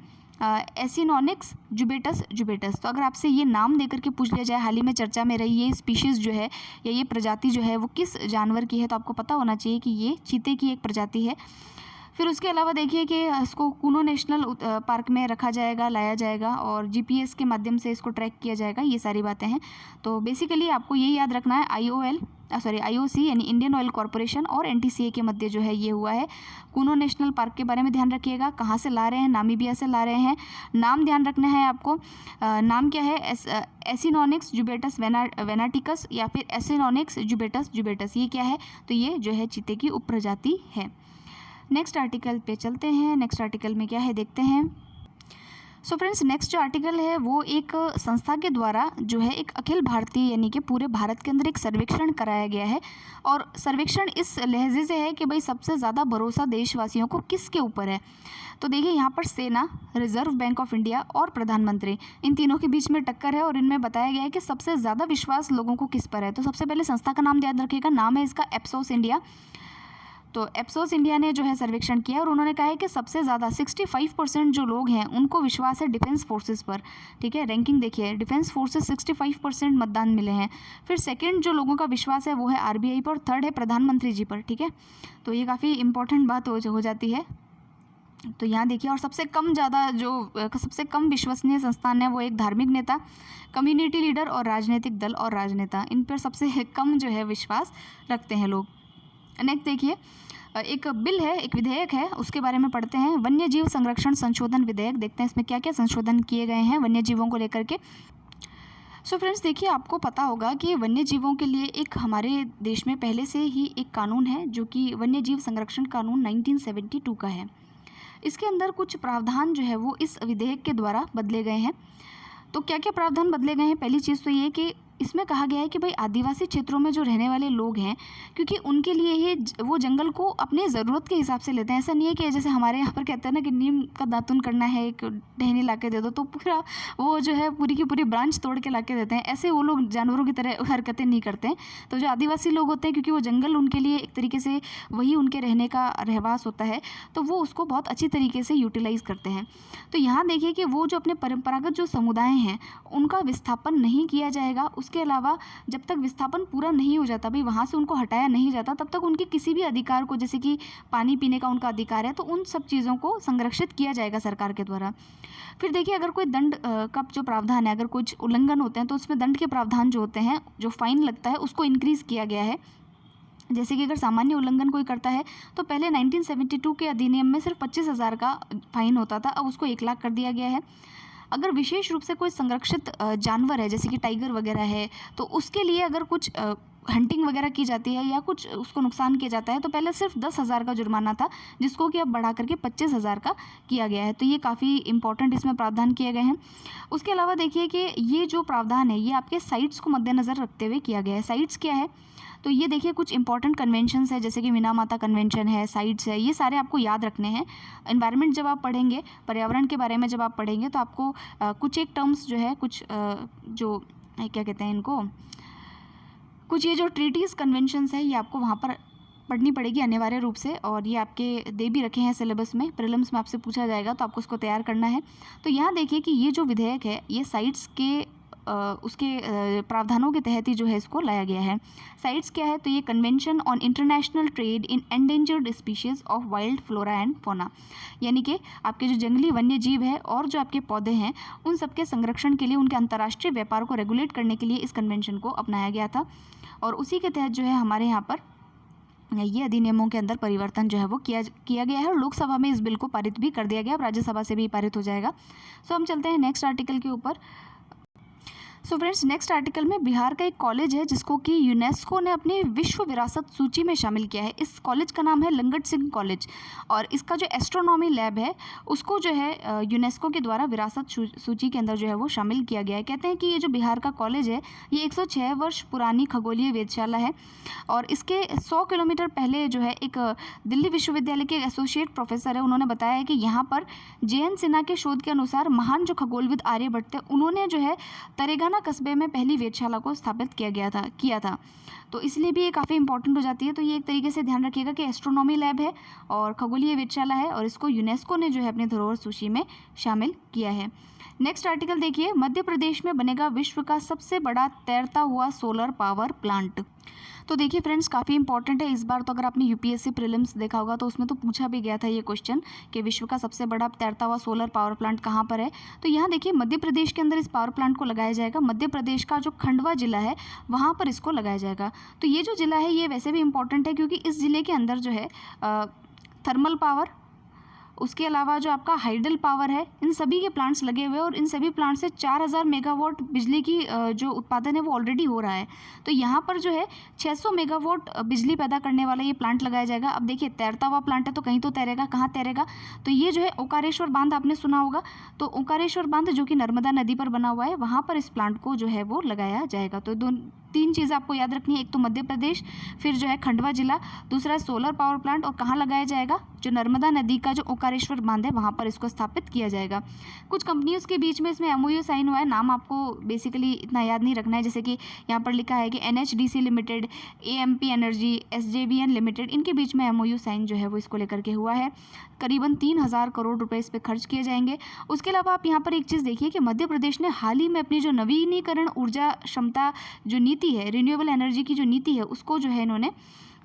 एसिनोनिक्स जुबेटस। तो अगर आपसे ये नाम देकर के पूछ लिया जाए हाल ही में चर्चा में रही ये स्पीशीज़ जो है या ये प्रजाति जो है वो किस जानवर की है, तो आपको पता होना चाहिए कि ये चीते की एक प्रजाति है। फिर उसके अलावा देखिए कि इसको कूनो नेशनल पार्क में रखा जाएगा, लाया जाएगा, और GPS के माध्यम से इसको ट्रैक किया जाएगा। ये सारी बातें हैं। तो बेसिकली आपको यही याद रखना है, IOC यानी इंडियन ऑयल कॉरपोरेशन और NTCA के मध्य जो है ये हुआ है। कूनो नेशनल पार्क के बारे में ध्यान रखिएगा, कहाँ से ला रहे हैं, नामीबिया से ला रहे हैं। नाम ध्यान रखना है आपको, नाम क्या है, एसिनोनिक्स जुबेटस वेनाटिकस या फिर एसिनोनिक्स जुबेटस, ये क्या है, तो ये जो है चीते की उप प्रजाति है। नेक्स्ट आर्टिकल पे चलते हैं। नेक्स्ट आर्टिकल में क्या है देखते हैं। सो फ्रेंड्स, नेक्स्ट जो आर्टिकल है वो एक संस्था के द्वारा जो है एक अखिल भारतीय यानी कि पूरे भारत के अंदर एक सर्वेक्षण कराया गया है, और सर्वेक्षण इस लहजे से है कि भाई सबसे ज़्यादा भरोसा देशवासियों को किसके ऊपर है। तो देखिए यहाँ पर सेना, रिजर्व बैंक ऑफ इंडिया और प्रधानमंत्री, इन तीनों के बीच में टक्कर है, और इनमें बताया गया है कि सबसे ज़्यादा विश्वास लोगों को किस पर है। तो सबसे पहले संस्था का नाम याद रखिएगा, नाम है इसका एप्सोस इंडिया। तो एप्सोस इंडिया ने जो है सर्वेक्षण किया, और उन्होंने कहा है कि सबसे ज़्यादा 65% जो लोग हैं उनको विश्वास है डिफेंस फोर्सेस पर, ठीक है। रैंकिंग देखिए, डिफेंस फोर्सेस 65% मतदान मिले हैं। फिर सेकंड जो लोगों का विश्वास है वो है RBI पर, थर्ड है प्रधानमंत्री जी पर, ठीक है। तो ये काफ़ी इंपॉर्टेंट बात हो जाती है। तो यहाँ देखिए, और सबसे कम विश्वसनीय संस्थान है वो एक धार्मिक नेता, कम्युनिटी लीडर और राजनीतिक दल और राजनेता, इन पर सबसे कम जो है विश्वास रखते हैं लोग। नेक्स्ट देखिए, एक बिल है, एक विधेयक है, उसके बारे में पढ़ते हैं। वन्य जीव संरक्षण संशोधन विधेयक, देखते हैं इसमें क्या क्या संशोधन किए गए हैं वन्य जीवों को लेकर के। सो फ्रेंड्स देखिए, आपको पता होगा कि वन्य जीवों के लिए एक हमारे देश में पहले से ही एक कानून है जो कि वन्य जीव संरक्षण कानून 1972 का है। इसके अंदर कुछ प्रावधान जो है वो इस विधेयक के द्वारा बदले गए हैं। तो क्या क्या प्रावधान बदले गए हैं, पहली चीज़ तो ये कि इसमें कहा गया है कि भाई आदिवासी क्षेत्रों में जो रहने वाले लोग हैं, क्योंकि उनके लिए ये वो जंगल को अपनी ज़रूरत के हिसाब से लेते हैं। ऐसा नहीं है कि जैसे हमारे यहाँ पर कहते हैं ना कि नीम का दातुन करना है, एक टहनी ला के दे दो तो पूरा वो जो है पूरी की पूरी ब्रांच तोड़ के ला के देते हैं। ऐसे वो लोग जानवरों की तरह हरकतें नहीं करते हैं। तो जो आदिवासी लोग होते हैं, क्योंकि वो जंगल उनके लिए एक तरीके से वही उनके रहने का रहवास होता है, तो वो उसको बहुत अच्छी तरीके से यूटिलाइज़ करते हैं। तो यहाँ देखिए कि वो जो अपने परंपरागत जो समुदाय हैं उनका विस्थापन नहीं किया जाएगा। उसके अलावा जब तक विस्थापन पूरा नहीं हो जाता, भाई वहाँ से उनको हटाया नहीं जाता, तब तक उनके किसी भी अधिकार को, जैसे कि पानी पीने का उनका अधिकार है, तो उन सब चीज़ों को संरक्षित किया जाएगा सरकार के द्वारा। फिर देखिए, अगर कोई दंड का जो प्रावधान है, अगर कुछ उल्लंघन होते हैं तो उसमें दंड के प्रावधान जो होते हैं, जो फाइन लगता है उसको इंक्रीज़ किया गया है। जैसे कि अगर सामान्य उल्लंघन कोई करता है तो पहले 1972 के अधिनियम में सिर्फ 25,000 का फाइन होता था, अब उसको 1 लाख कर दिया गया है। अगर विशेष रूप से कोई संरक्षित जानवर है जैसे कि टाइगर वगैरह है, तो उसके लिए अगर कुछ हंटिंग वगैरह की जाती है या कुछ उसको नुकसान किया जाता है तो पहले सिर्फ 10,000 का जुर्माना था, जिसको कि अब बढ़ा करके 25,000 का किया गया है। तो ये काफ़ी इंपॉर्टेंट इसमें प्रावधान किए गए हैं। उसके अलावा देखिए कि ये जो प्रावधान है ये आपके साइट्स को मद्देनज़र रखते हुए किया गया है। साइट्स क्या है, तो ये देखिए कुछ इंपॉर्टेंट कन्वेंशंस है जैसे कि मीनामाता कन्वेंशन है, साइट्स है, ये सारे आपको याद रखने हैं। एनवायरनमेंट जब आप पढ़ेंगे, पर्यावरण के बारे में जब आप पढ़ेंगे तो आपको कुछ एक टर्म्स जो है कुछ जो क्या कहते हैं इनको, कुछ ये जो ट्रीटीज़ कन्वेंशंस है ये आपको वहाँ पर पढ़नी पड़ेगी अनिवार्य रूप से, और ये आपके दे भी रखे हैं सिलेबस में, प्रीलिम्स में आपसे पूछा जाएगा तो आपको उसको तैयार करना है। तो यहाँ देखिए कि ये जो विधेयक है ये साइट्स के उसके प्रावधानों के तहत ही जो है इसको लाया गया है। साइट्स क्या है, तो ये convention on international trade in endangered species of wild flora and fauna, यानी कि आपके जो जंगली वन्य जीव है और जो आपके पौधे हैं उन सबके संरक्षण के लिए, उनके अंतर्राष्ट्रीय व्यापार को रेगुलेट करने के लिए इस कन्वेंशन को अपनाया गया था। और उसी के तहत जो है हमारे यहाँ पर ये अधिनियमों के अंदर परिवर्तन जो है वो किया गया है और लोकसभा में इस बिल को पारित भी कर दिया गया, अब राज्यसभा से भी पारित हो जाएगा। सो हम चलते हैं नेक्स्ट आर्टिकल के ऊपर। सो फ्रेंड्स, नेक्स्ट आर्टिकल में बिहार का एक कॉलेज है जिसको कि यूनेस्को ने अपनी विश्व विरासत सूची में शामिल किया है। इस कॉलेज का नाम है लंगट सिंह कॉलेज, और इसका जो एस्ट्रोनॉमी लैब है उसको जो है यूनेस्को के द्वारा विरासत सूची के अंदर जो है वो शामिल किया गया है। कहते हैं कि ये जो बिहार का कॉलेज है ये 106 वर्ष पुरानी खगोलीय वेधशाला है, और इसके 100 किलोमीटर पहले जो है एक दिल्ली विश्वविद्यालय के एसोसिएट प्रोफेसर है, उन्होंने बताया है कि यहाँ पर JN सिन्हा के शोध के अनुसार महान जो खगोलविद आर्यभट्ट थे उन्होंने जो है तेलंगाना कस्बे में पहली वेधशाला को स्थापित किया था। तो इसलिए भी ये काफ़ी इंपॉर्टेंट हो जाती है। तो ये एक तरीके से ध्यान रखिएगा कि एस्ट्रोनॉमी लैब है और खगोलीय वेधशाला है, और इसको यूनेस्को ने जो है अपनी धरोहर सूची में शामिल किया है। नेक्स्ट आर्टिकल देखिए, मध्य प्रदेश में बनेगा विश्व का सबसे बड़ा तैरता हुआ सोलर पावर प्लांट। तो देखिए फ्रेंड्स, काफ़ी इंपॉर्टेंट है। इस बार तो अगर आपने UPSC प्रीलिम्स देखा होगा तो उसमें तो पूछा भी गया था ये क्वेश्चन कि विश्व का सबसे बड़ा तैरता हुआ सोलर पावर प्लांट कहाँ पर है। तो यहाँ देखिए मध्य प्रदेश के अंदर इस पावर प्लांट को लगाया जाएगा। मध्य प्रदेश का जो खंडवा जिला है वहाँ पर इसको लगाया जाएगा। तो ये जो जिला है ये वैसे भी इंपॉर्टेंट है क्योंकि इस ज़िले के अंदर जो है थर्मल पावर, उसके अलावा जो आपका हाइडल पावर है, इन सभी के प्लांट्स लगे हुए हैं, और इन सभी प्लांट से 4000 मेगावाट बिजली की जो उत्पादन है वो ऑलरेडी हो रहा है। तो यहाँ पर जो है 600 मेगावाट बिजली पैदा करने वाला ये प्लांट लगाया जाएगा। अब देखिए तैरता हुआ प्लांट है तो कहीं तो तैरेगा, कहाँ तैरेगा, तो ये जो है ओंकारेश्वर बांध आपने सुना होगा, तो ओंकारेश्वर बांध जो कि नर्मदा नदी पर बना हुआ है वहाँ पर इस प्लांट को जो है वो लगाया जाएगा। तो तीन चीज़ें आपको याद रखनी है, एक तो मध्य प्रदेश, फिर जो है खंडवा जिला, दूसरा सोलर पावर प्लांट, और कहाँ लगाया जाएगा, जो नर्मदा नदी का जो ओंकारेश्वर बांध है वहाँ पर इसको स्थापित किया जाएगा। कुछ कंपनियों के बीच में इसमें MOU साइन हुआ है, नाम आपको बेसिकली इतना याद नहीं रखना है, जैसे कि यहाँ पर लिखा है कि NHDC limited, AMP energy, SJVN limited, इनके बीच में MOU साइन जो है वो इसको लेकर के हुआ है। करीबन 3000 करोड़ रुपए इस पर खर्च किए जाएंगे। उसके अलावा आप यहाँ पर एक चीज़ देखिए कि मध्य प्रदेश ने हाल ही में अपनी जो नवीनीकरण ऊर्जा क्षमता जो नीति है, रिन्यूएबल एनर्जी की जो नीति है, उसको जो है इन्होंने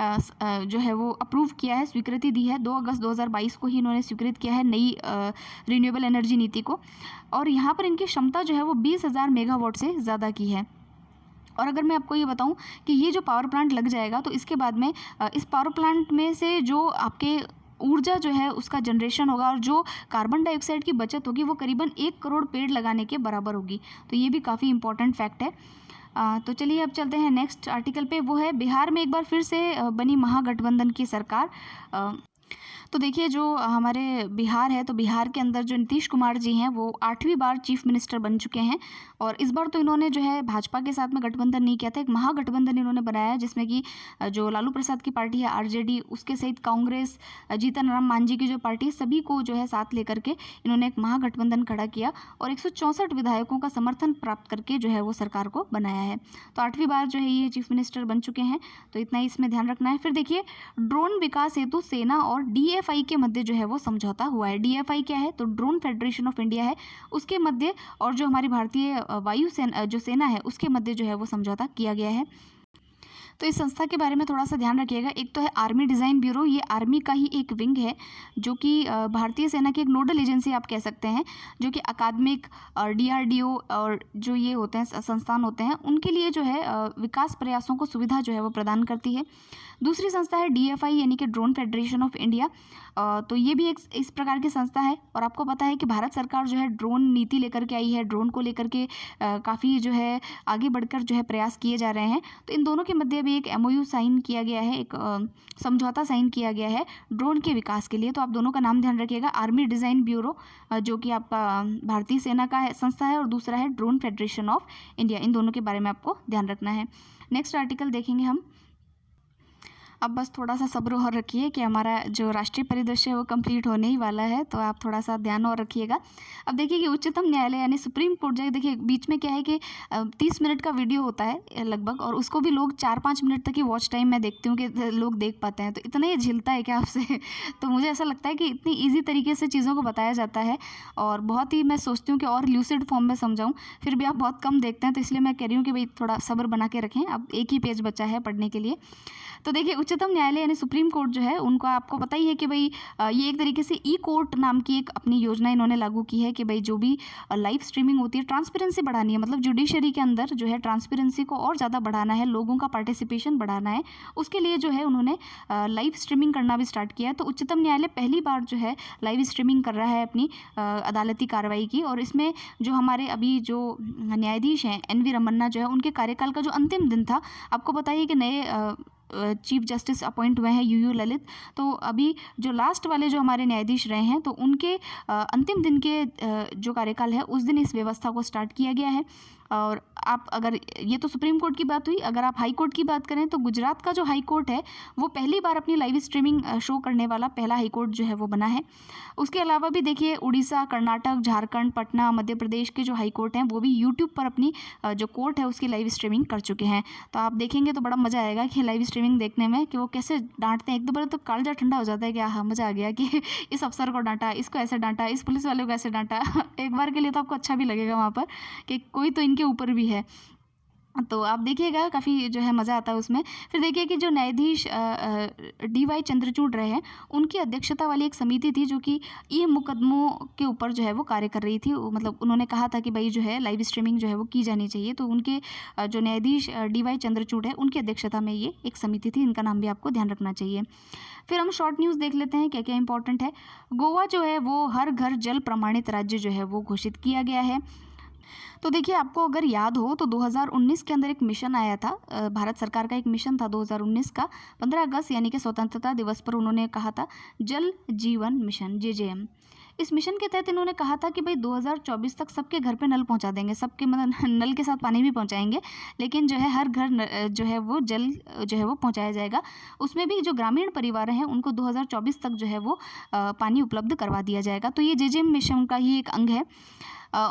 जो है वो अप्रूव किया है, स्वीकृति दी है। 2 अगस्त 2022 को ही इन्होंने स्वीकृत किया है नई रिन्यूएबल एनर्जी नीति को, और यहाँ पर इनकी क्षमता जो है वो 20,000 मेगावाट से ज़्यादा की है। और अगर मैं आपको ये बताऊं कि ये जो पावर प्लांट लग जाएगा तो इसके बाद में इस पावर प्लांट में से जो आपके ऊर्जा जो है उसका जनरेशन होगा और जो कार्बन डाइऑक्साइड की बचत होगी वो करीबन 1 करोड़ पेड़ लगाने के बराबर होगी। तो ये भी काफ़ी इंपॉर्टेंट फैक्ट है। तो चलिए अब चलते हैं नेक्स्ट आर्टिकल पे, वो है बिहार में एक बार फिर से बनी महागठबंधन की सरकार। तो देखिए जो हमारे बिहार है, तो बिहार के अंदर जो नीतीश कुमार जी हैं वो 8वीं बार चीफ मिनिस्टर बन चुके हैं, और इस बार तो इन्होंने जो है भाजपा के साथ में गठबंधन नहीं किया था, एक महागठबंधन इन्होंने बनाया है जिसमें कि जो लालू प्रसाद की पार्टी है RJD, उसके सहित कांग्रेस, जीतन राम मांझी की जो पार्टी, सभी को जो है साथ लेकर के इन्होंने एक महागठबंधन खड़ा किया और 164 विधायकों का समर्थन प्राप्त करके जो है वो सरकार को बनाया है। तो 8वीं बार जो है ये चीफ मिनिस्टर बन चुके हैं, तो इतना ही इसमें ध्यान रखना है। फिर देखिए ड्रोन विकास हेतु सेना और DFI के मध्य जो है वो समझौता हुआ है। DFI क्या है, तो ड्रोन फेडरेशन ऑफ इंडिया है, उसके मध्य और जो हमारी भारतीय वायु सेना जो सेना है उसके मध्य जो है वो समझौता किया गया है। तो इस संस्था के बारे में थोड़ा सा ध्यान रखिएगा। एक तो है आर्मी डिज़ाइन ब्यूरो, ये आर्मी का ही एक विंग है जो कि भारतीय सेना की एक नोडल एजेंसी आप कह सकते हैं, जो कि अकादमिक और DRDO और जो ये होते हैं संस्थान होते हैं उनके लिए जो है विकास प्रयासों को सुविधा जो है वो प्रदान करती है। दूसरी संस्था है DFI यानी कि ड्रोन फेडरेशन ऑफ इंडिया। तो ये भी एक इस प्रकार की संस्था है और आपको पता है कि भारत सरकार जो है ड्रोन नीति लेकर के आई है, ड्रोन को लेकर के काफ़ी जो है आगे बढ़कर जो है प्रयास किए जा रहे हैं। तो इन दोनों के मध्य भी एक MOU साइन किया गया है, एक समझौता साइन किया गया है ड्रोन के विकास के लिए। तो आप दोनों का नाम ध्यान रखिएगा, आर्मी डिज़ाइन ब्यूरो जो कि आपका भारतीय सेना का संस्था है, और दूसरा है ड्रोन फेडरेशन ऑफ इंडिया। इन दोनों के बारे में आपको ध्यान रखना है। नेक्स्ट आर्टिकल देखेंगे हम। अब बस थोड़ा सा सब्र और रखिए कि हमारा जो राष्ट्रीय परिदृश्य है वो कंप्लीट होने ही वाला है, तो आप थोड़ा सा ध्यान और रखिएगा। अब देखिए कि उच्चतम न्यायालय यानी सुप्रीम कोर्ट जो है, देखिए बीच में क्या है कि 30 मिनट का वीडियो होता है लगभग, और उसको भी लोग 4-5 मिनट तक की वॉच टाइम मैं देखती हूँ कि लोग देख पाते हैं। तो इतना ही झिलता है क्या आपसे? तो मुझे ऐसा लगता है कि इतनी ईजी तरीके से चीज़ों को बताया जाता है और बहुत ही मैं सोचती हूँ कि और ल्यूसिड फॉर्म में समझाऊँ, फिर भी आप बहुत कम देखते हैं, तो इसलिए मैं कह रही हूँ कि भाई थोड़ा सब्र बना के रखें। अब एक ही पेज बचा है पढ़ने के लिए। तो देखिए उच्चतम न्यायालय यानी सुप्रीम कोर्ट जो है उनको आपको पता ही है कि भाई ये एक तरीके से E-कोर्ट नाम की एक अपनी योजना इन्होंने लागू की है कि भाई जो भी लाइव स्ट्रीमिंग होती है, ट्रांसपेरेंसी बढ़ानी है, मतलब जुडिशरी के अंदर जो है ट्रांसपेरेंसी को और ज़्यादा बढ़ाना है, लोगों का पार्टिसिपेशन बढ़ाना है। उसके लिए जो है उन्होंने लाइव स्ट्रीमिंग करना भी स्टार्ट किया है। तो उच्चतम न्यायालय पहली बार जो है लाइव स्ट्रीमिंग कर रहा है अपनी अदालती कार्रवाई की। और इसमें जो हमारे अभी जो न्यायाधीश हैं NV रमन्ना जो है, उनके कार्यकाल का जो अंतिम दिन था, आपको बताइए कि नए चीफ जस्टिस अपॉइंट हुए हैं UU ललित। तो अभी जो लास्ट वाले जो हमारे न्यायाधीश रहे हैं, तो उनके अंतिम दिन के जो कार्यकाल है उस दिन इस व्यवस्था को स्टार्ट किया गया है। और आप अगर ये तो सुप्रीम कोर्ट की बात हुई, अगर आप हाई कोर्ट की बात करें तो गुजरात का जो हाई कोर्ट है वो पहली बार अपनी लाइव स्ट्रीमिंग शो करने वाला पहला हाई कोर्ट जो है वो बना है। उसके अलावा भी देखिए उड़ीसा, कर्नाटक, झारखंड, पटना, मध्य प्रदेश के जो हाई कोर्ट हैं वो भी यूट्यूब पर अपनी जो कोर्ट है उसकी लाइव स्ट्रीमिंग कर चुके हैं। तो आप देखेंगे तो बड़ा मज़ा आएगा कि लाइव स्ट्रीमिंग देखने में कि वो कैसे डांटते हैं। एक दो बार तो कालजा ठंडा हो जाता है कि हाँ मज़ा आ गया कि इस अफसर को डांटा, इसको ऐसे डांटा, इस पुलिस वाले को ऐसे डांटा। एक बार के लिए तो आपको अच्छा भी लगेगा वहाँ पर कि कोई तो इनके ऊपर भी है। तो आप देखिएगा काफ़ी जो है मज़ा आता है उसमें। फिर देखिए कि जो न्यायाधीश DY चंद्रचूड़ रहे हैं, उनकी अध्यक्षता वाली एक समिति थी जो कि ये मुकदमों के ऊपर जो है वो कार्य कर रही थी। मतलब उन्होंने कहा था कि भाई जो है लाइव स्ट्रीमिंग जो है वो की जानी चाहिए। तो उनके जो न्यायाधीश DY चंद्रचूड़ है, उनकी अध्यक्षता में ये एक समिति थी। इनका नाम भी आपको ध्यान रखना चाहिए। फिर हम शॉर्ट न्यूज़ देख लेते हैं क्या क्या इंपॉर्टेंट है। गोवा जो है वो हर घर जल प्रमाणित राज्य जो है वो घोषित किया गया है। तो देखिए आपको अगर याद हो तो 2019 के अंदर एक मिशन आया था, भारत सरकार का एक मिशन था 2019 का, 15 अगस्त यानी कि स्वतंत्रता दिवस पर उन्होंने कहा था जल जीवन मिशन JJM। इस मिशन के तहत इन्होंने कहा था कि भाई 2024 तक सबके घर पे नल पहुंचा देंगे, सबके मतलब नल के साथ पानी भी पहुंचाएंगे, लेकिन जो है हर घर जो है वो जल जो है वो पहुंचाया जाएगा। उसमें भी जो ग्रामीण परिवार हैं उनको 2024 तक जो है वो पानी उपलब्ध करवा दिया जाएगा। तो ये JJM मिशन का ही एक अंग है।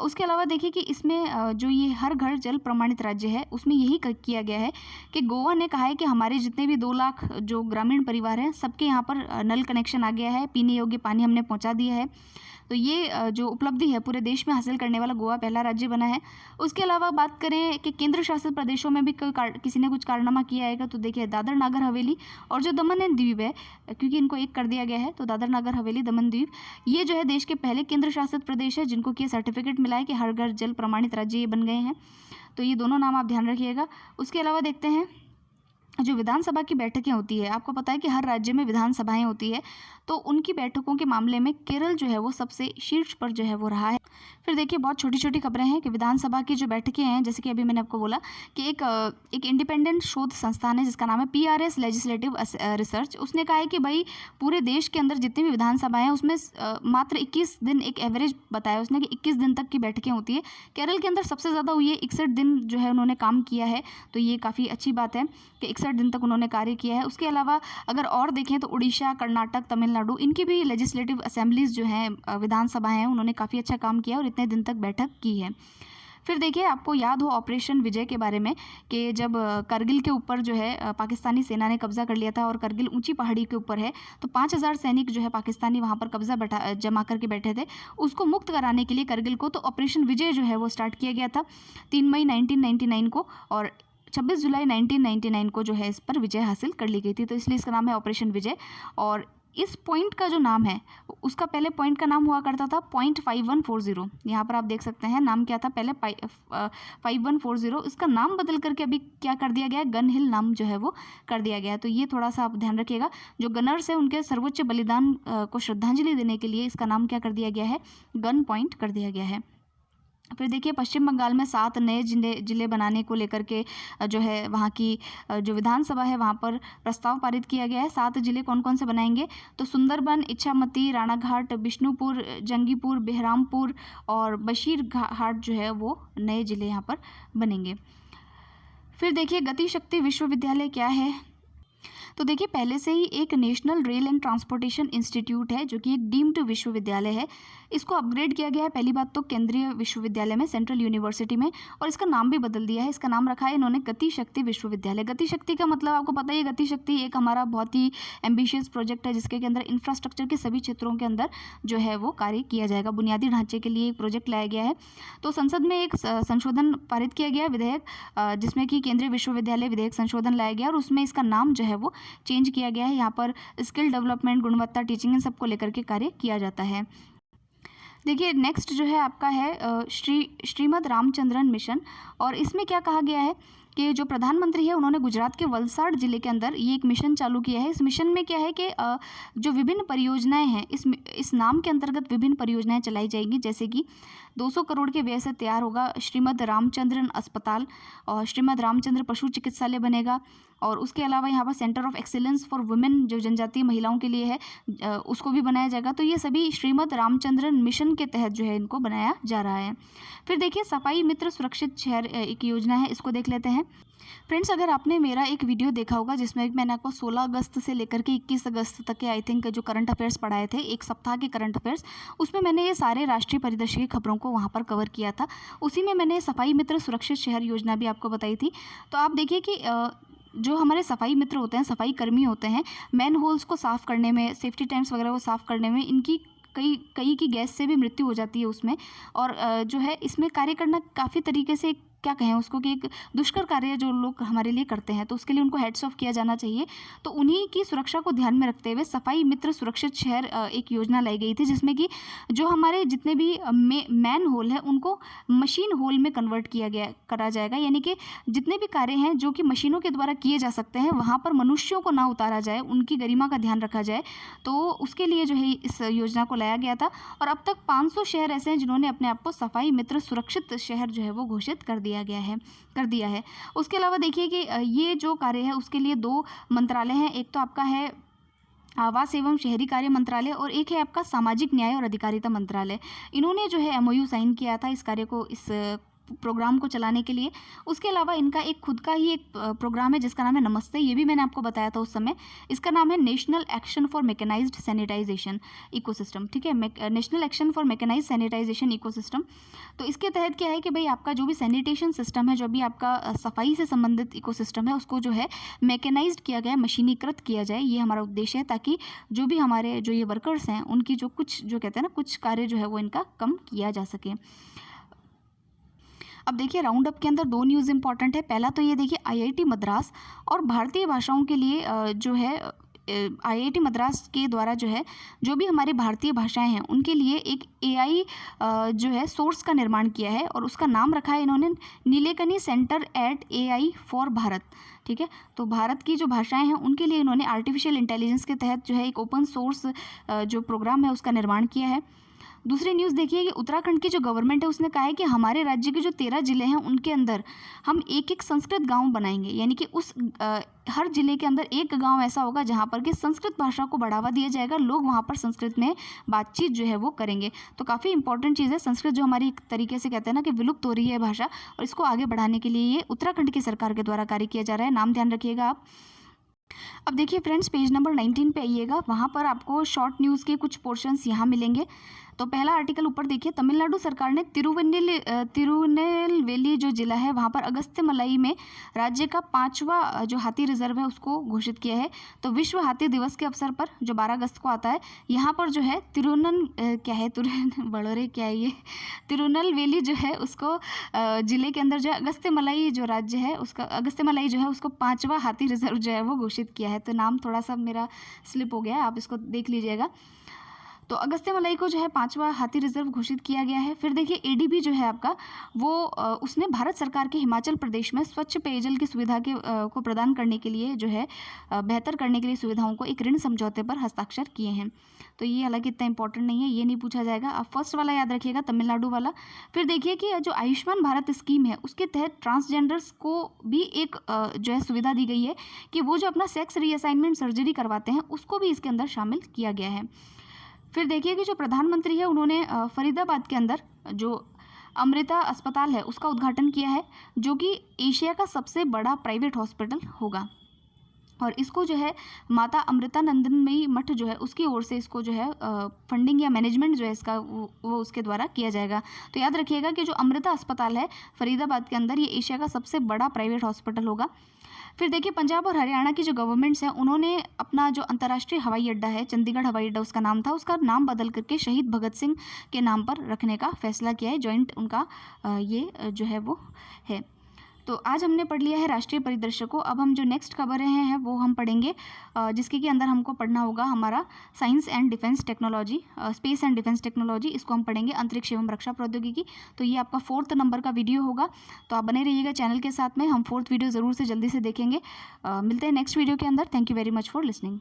उसके अलावा देखिए कि इसमें जो ये हर घर जल प्रमाणित राज्य है उसमें यही किया गया है कि गोवा ने कहा है कि हमारे जितने भी 2 लाख जो ग्रामीण परिवार हैं सबके यहाँ पर नल कनेक्शन आ गया है, पीने योग्य पानी हमने पहुँचा दिया है। तो ये जो उपलब्धि है पूरे देश में हासिल करने वाला गोवा पहला राज्य बना है। उसके अलावा बात करें कि केंद्र शासित प्रदेशों में भी किसी ने कुछ कारनामा किया है तो देखिए दादर नागर हवेली और जो दमन एंड दीव है, क्योंकि इनको एक कर दिया गया है, तो दादर नागर हवेली, दमन दीव, ये जो है देश के पहले केंद्र शासित प्रदेश है जिनको कि सर्टिफिकेट मिला है कि हर घर जल प्रमाणित राज्य ये बन गए हैं। तो ये दोनों नाम आप ध्यान रखिएगा। उसके अलावा देखते हैं जो विधानसभा की बैठकें होती है, आपको पता है कि हर राज्य में विधानसभाएं होती है, तो उनकी बैठकों के मामले में केरल जो है वो सबसे शीर्ष पर जो है वो रहा है। फिर देखिए बहुत छोटी छोटी खबरें हैं कि विधानसभा की जो बैठकें हैं, जैसे कि अभी मैंने आपको बोला कि एक इंडिपेंडेंट शोध संस्थान है जिसका नाम है PRS लेजिस्लेटिव रिसर्च। उसने कहा है कि भाई पूरे देश के अंदर जितनी भी विधानसभाएं हैं उसमें मात्र 21 दिन, एक एवरेज बताया उसने कि 21 दिन तक की बैठकें होती है। केरल के अंदर सबसे ज़्यादा हुई है, 61 दिन जो है उन्होंने काम किया है। तो ये काफ़ी अच्छी बात है कि 61 दिन तक उन्होंने कार्य किया है। उसके अलावा अगर और देखें तो उड़ीसा, कर्नाटक, तमिलनाडु, इनकी भी लेजिस्लेटिव असेंबलीज जो हैं, विधानसभाएं हैं, उन्होंने काफ़ी अच्छा काम किया और इतने दिन तक बैठक की है। फिर देखिए आपको याद हो ऑपरेशन विजय के बारे में कि जब करगिल के ऊपर जो है पाकिस्तानी सेना ने कब्जा कर लिया था और करगिल ऊंची पहाड़ी के ऊपर है, तो 5000 सैनिक जो है पाकिस्तानी वहाँ पर कब्जा जमा करके बैठे थे। उसको मुक्त कराने के लिए करगिल को तो ऑपरेशन विजय जो है वो स्टार्ट किया गया था 3 मई 1999 को, और 26 जुलाई 1999 को जो है इस पर विजय हासिल कर ली गई थी, तो इसलिए इसका नाम है ऑपरेशन विजय। और इस पॉइंट का जो नाम है उसका पहले पॉइंट का नाम हुआ करता था पॉइंट 5140। यहाँ पर आप देख सकते हैं नाम क्या था पहले 5140, इसका नाम बदल करके अभी क्या कर दिया गया है, गन हिल नाम जो है वो कर दिया गया है। तो ये थोड़ा सा आप ध्यान रखिएगा, जो गनर्स है उनके सर्वोच्च बलिदान को श्रद्धांजलि देने के लिए इसका नाम क्या कर दिया गया है, गन पॉइंट कर दिया गया है। फिर देखिए पश्चिम बंगाल में 7 नए जिले बनाने को लेकर के जो है वहाँ की जो विधानसभा है वहाँ पर प्रस्ताव पारित किया गया है। 7 जिले कौन कौन से बनाएंगे, तो सुंदरबन, इच्छामती, राणाघाट, बिष्णुपुर, जंगीपुर, बेहरामपुर और बशीरहाट जो है वो नए जिले यहाँ पर बनेंगे। फिर देखिए गति शक्ति विश्वविद्यालय क्या है, तो देखिए पहले से ही एक national rail and transportation institute है जो कि एक डीम्ड विश्वविद्यालय है। इसको अपग्रेड किया गया है पहली बात तो केंद्रीय विश्वविद्यालय में, सेंट्रल यूनिवर्सिटी में, और इसका नाम भी बदल दिया है। इसका नाम रखा है इन्होंने गति शक्ति विश्वविद्यालय। गति शक्ति का मतलब आपको पता ही है, गति शक्ति एक हमारा बहुत ही एम्बिशियस प्रोजेक्ट है जिसके अंदर इंफ्रास्ट्रक्चर के सभी क्षेत्रों के अंदर जो है वो कार्य किया जाएगा। बुनियादी ढांचे के लिए एक प्रोजेक्ट लाया गया है। तो संसद में एक संशोधन पारित किया गया विधेयक, जिसमें कि केंद्रीय विश्वविद्यालय विधेयक संशोधन लाया गया और उसमें इसका नाम जो है वो चेंज किया गया है। यहाँ पर स्किल डेवलपमेंट, गुणवत्ता, टीचिंग इन सबको लेकर के कार्य किया जाता है। देखिए नेक्स्ट जो है आपका है श्रीमद रामचंद्रन मिशन, और इसमें क्या कहा गया है कि जो प्रधानमंत्री है उन्होंने गुजरात के वलसाड जिले के अंदर ये एक मिशन चालू किया है। इस मिशन में क्या है कि जो विभिन्न परियोजनाएं हैं इस नाम के अंतर्गत विभिन्न परियोजनाएं चलाई जाएंगी, जैसे कि 200 करोड़ के व्यय से तैयार होगा श्रीमद रामचंद्रन अस्पताल और श्रीमद रामचंद्र पशु चिकित्सालय बनेगा, और उसके अलावा यहाँ पर centre of excellence for women जो जनजातीय महिलाओं के लिए है उसको भी बनाया जाएगा। तो ये सभी श्रीमद रामचंद्रन मिशन के तहत जो है इनको बनाया जा रहा है। फिर देखिए सफाई मित्र सुरक्षित शहर एक योजना है, इसको देख लेते हैं। फ्रेंड्स अगर आपने मेरा एक वीडियो देखा होगा जिसमें मैंने आपको 16 अगस्त से लेकर के 21 अगस्त तक के आई थिंक जो करंट अफेयर्स पढ़ाए थे, एक सप्ताह के करंट अफेयर्स, उसमें मैंने ये सारे राष्ट्रीय परिदृश्य की खबरों को वहाँ पर कवर किया था। उसी में मैंने सफाई मित्र सुरक्षित शहर योजना भी आपको बताई थी। तो आप देखिए कि जो हमारे सफाई मित्र होते हैं, सफाई कर्मी होते हैं, मैन होल्स को साफ़ करने में, सेफ्टी टैंक्स वगैरह को साफ़ करने में इनकी कई की गैस से भी मृत्यु हो जाती है उसमें, और जो है इसमें कार्य करना काफ़ी तरीके से क्या कहें उसको कि एक दुष्कर कार्य जो लोग हमारे लिए करते हैं, तो उसके लिए उनको हेड्स ऑफ किया जाना चाहिए। तो उन्हीं की सुरक्षा को ध्यान में रखते हुए सफाई मित्र सुरक्षित शहर एक योजना लाई गई थी, जिसमें कि जो हमारे जितने भी मैन होल है उनको मशीन होल में कन्वर्ट करा जाएगा। यानी कि जितने भी कार्य हैं जो कि मशीनों के द्वारा किए जा सकते हैं वहाँ पर मनुष्यों को ना उतारा जाए, उनकी गरिमा का ध्यान रखा जाए। तो उसके लिए जो है इस योजना को लाया गया था, और अब तक 500 शहर ऐसे हैं जिन्होंने अपने आप को सफाई मित्र सुरक्षित शहर जो है वो घोषित कर दिया है। उसके अलावा देखिए कि ये जो कार्य है उसके लिए 2 मंत्रालय हैं, एक तो आपका है आवास एवं शहरी कार्य मंत्रालय और एक है आपका सामाजिक न्याय और अधिकारिता मंत्रालय। इन्होंने जो है MOU साइन किया था इस कार्य को, इस प्रोग्राम को चलाने के लिए। उसके अलावा इनका एक खुद का ही एक प्रोग्राम है जिसका नाम है नमस्ते, ये भी मैंने आपको बताया था उस समय। इसका नाम है national action for mechanised sanitation ecosystem, ठीक है, national action for mechanised sanitation ecosystem. तो इसके तहत क्या है कि भाई आपका जो भी सैनिटेशन सिस्टम है, जो भी आपका सफाई से संबंधित इकोसिस्टम है, उसको जो है मैकेनाइज्ड किया गया, मशीनीकृत किया जाए, ये हमारा उद्देश्य है, ताकि जो भी हमारे जो ये वर्कर्स हैं उनकी जो कुछ जो कहते हैं ना कुछ कार्य जो है वो इनका कम किया जा सके। अब देखिए राउंड अप के अंदर 2 न्यूज़ इंपॉर्टेंट है। पहला तो ये देखिए IIT मद्रास और भारतीय भाषाओं के लिए जो है IIT मद्रास के द्वारा जो है जो भी हमारी भारतीय भाषाएं हैं उनके लिए एक AI जो है सोर्स का निर्माण किया है, और उसका नाम रखा है इन्होंने Nilekani centre at AI for Bharat, ठीक है। तो भारत की जो भाषाएं हैं उनके लिए इन्होंने आर्टिफिशियल इंटेलिजेंस के तहत जो है एक ओपन सोर्स जो प्रोग्राम है उसका निर्माण किया है। दूसरी न्यूज़ देखिए कि उत्तराखंड की जो गवर्नमेंट है उसने कहा है कि हमारे राज्य के जो 13 जिले हैं उनके अंदर हम एक संस्कृत गांव बनाएंगे। यानी कि उस हर जिले के अंदर एक गांव ऐसा होगा जहां पर कि संस्कृत भाषा को बढ़ावा दिया जाएगा, लोग वहां पर संस्कृत में बातचीत जो है वो करेंगे। तो काफ़ी इंपॉर्टेंट चीज़ है, संस्कृत जो हमारी एक तरीके से कहते हैं ना कि विलुप्त हो रही है भाषा, और इसको आगे बढ़ाने के लिए ये उत्तराखंड की सरकार के द्वारा कार्य किया जा रहा है। नाम ध्यान रखिएगा आप। अब देखिए फ्रेंड्स पेज नंबर 19 पे आइएगा, वहाँ पर आपको शॉर्ट न्यूज़ के कुछ पोर्शंस यहाँ मिलेंगे। तो पहला आर्टिकल ऊपर देखिए, तमिलनाडु सरकार ने तिरुनेलवेली जो जिला है वहाँ पर अगस्त्यमलाई में राज्य का 5वां जो हाथी रिजर्व है उसको घोषित किया है। तो विश्व हाथी दिवस के अवसर पर जो 12 अगस्त को आता है, यहाँ पर जो है तिरुनेलवेली जो है उसको जिले के अंदर जो है अगस्त्यमलाई जो राज्य है उसका अगस्त्यमलाई जो है उसको 5वां हाथी रिजर्व जो है वो घोषित किया है। तो नाम थोड़ा सा मेरा स्लिप हो गया है, आप इसको देख लीजिएगा। तो अगस्त्यमलाई को जो है 5वां हाथी रिजर्व घोषित किया गया है। फिर देखिए एडीबी जो है आपका वो उसने भारत सरकार के हिमाचल प्रदेश में स्वच्छ पेयजल की सुविधा को प्रदान करने के लिए जो है बेहतर करने के लिए सुविधाओं को एक ऋण समझौते पर हस्ताक्षर किए हैं। तो ये हालांकि इतना इंपॉर्टेंट नहीं है, ये नहीं पूछा जाएगा। आप फर्स्ट वाला याद रखिएगा, तमिलनाडु वाला। फिर देखिए कि जो आयुष्मान भारत स्कीम है उसके तहत ट्रांसजेंडर्स को भी एक जो है सुविधा दी गई है कि वो जो अपना सेक्स रीअसाइनमेंट सर्जरी करवाते हैं उसको भी इसके अंदर शामिल किया गया है। फिर देखिए कि जो प्रधानमंत्री है उन्होंने फरीदाबाद के अंदर जो अमृता अस्पताल है उसका उद्घाटन किया है, जो कि एशिया का सबसे बड़ा प्राइवेट हॉस्पिटल होगा। और इसको जो है माता अमृतानंदनमयी मठ जो है उसकी ओर से इसको जो है फंडिंग या मैनेजमेंट जो है इसका वो उसके द्वारा किया जाएगा। तो याद रखिएगा कि जो अमृता अस्पताल है फरीदाबाद के अंदर, ये एशिया का सबसे बड़ा प्राइवेट हॉस्पिटल होगा। फिर देखिए पंजाब और हरियाणा की जो गवर्नमेंट्स हैं उन्होंने अपना जो अंतर्राष्ट्रीय हवाई अड्डा है, चंडीगढ़ हवाई अड्डा उसका नाम था, उसका नाम बदल करके शहीद भगत सिंह के नाम पर रखने का फैसला किया है। जॉइंट उनका ये जो है वो है। तो आज हमने पढ़ लिया है राष्ट्रीय परिदृश्य को। अब हम जो नेक्स्ट खबर हैं वो हम पढ़ेंगे, जिसके के अंदर हमको पढ़ना होगा हमारा science and defence technology, space and defence technology. इसको हम पढ़ेंगे अंतरिक्ष एवं रक्षा प्रौद्योगिकी। तो ये आपका 4th नंबर का वीडियो होगा, तो आप बने रहिएगा चैनल के साथ में। हम 4th वीडियो ज़रूर से जल्दी से देखेंगे। मिलते हैं नेक्स्ट वीडियो के अंदर। Thank you very much for listening.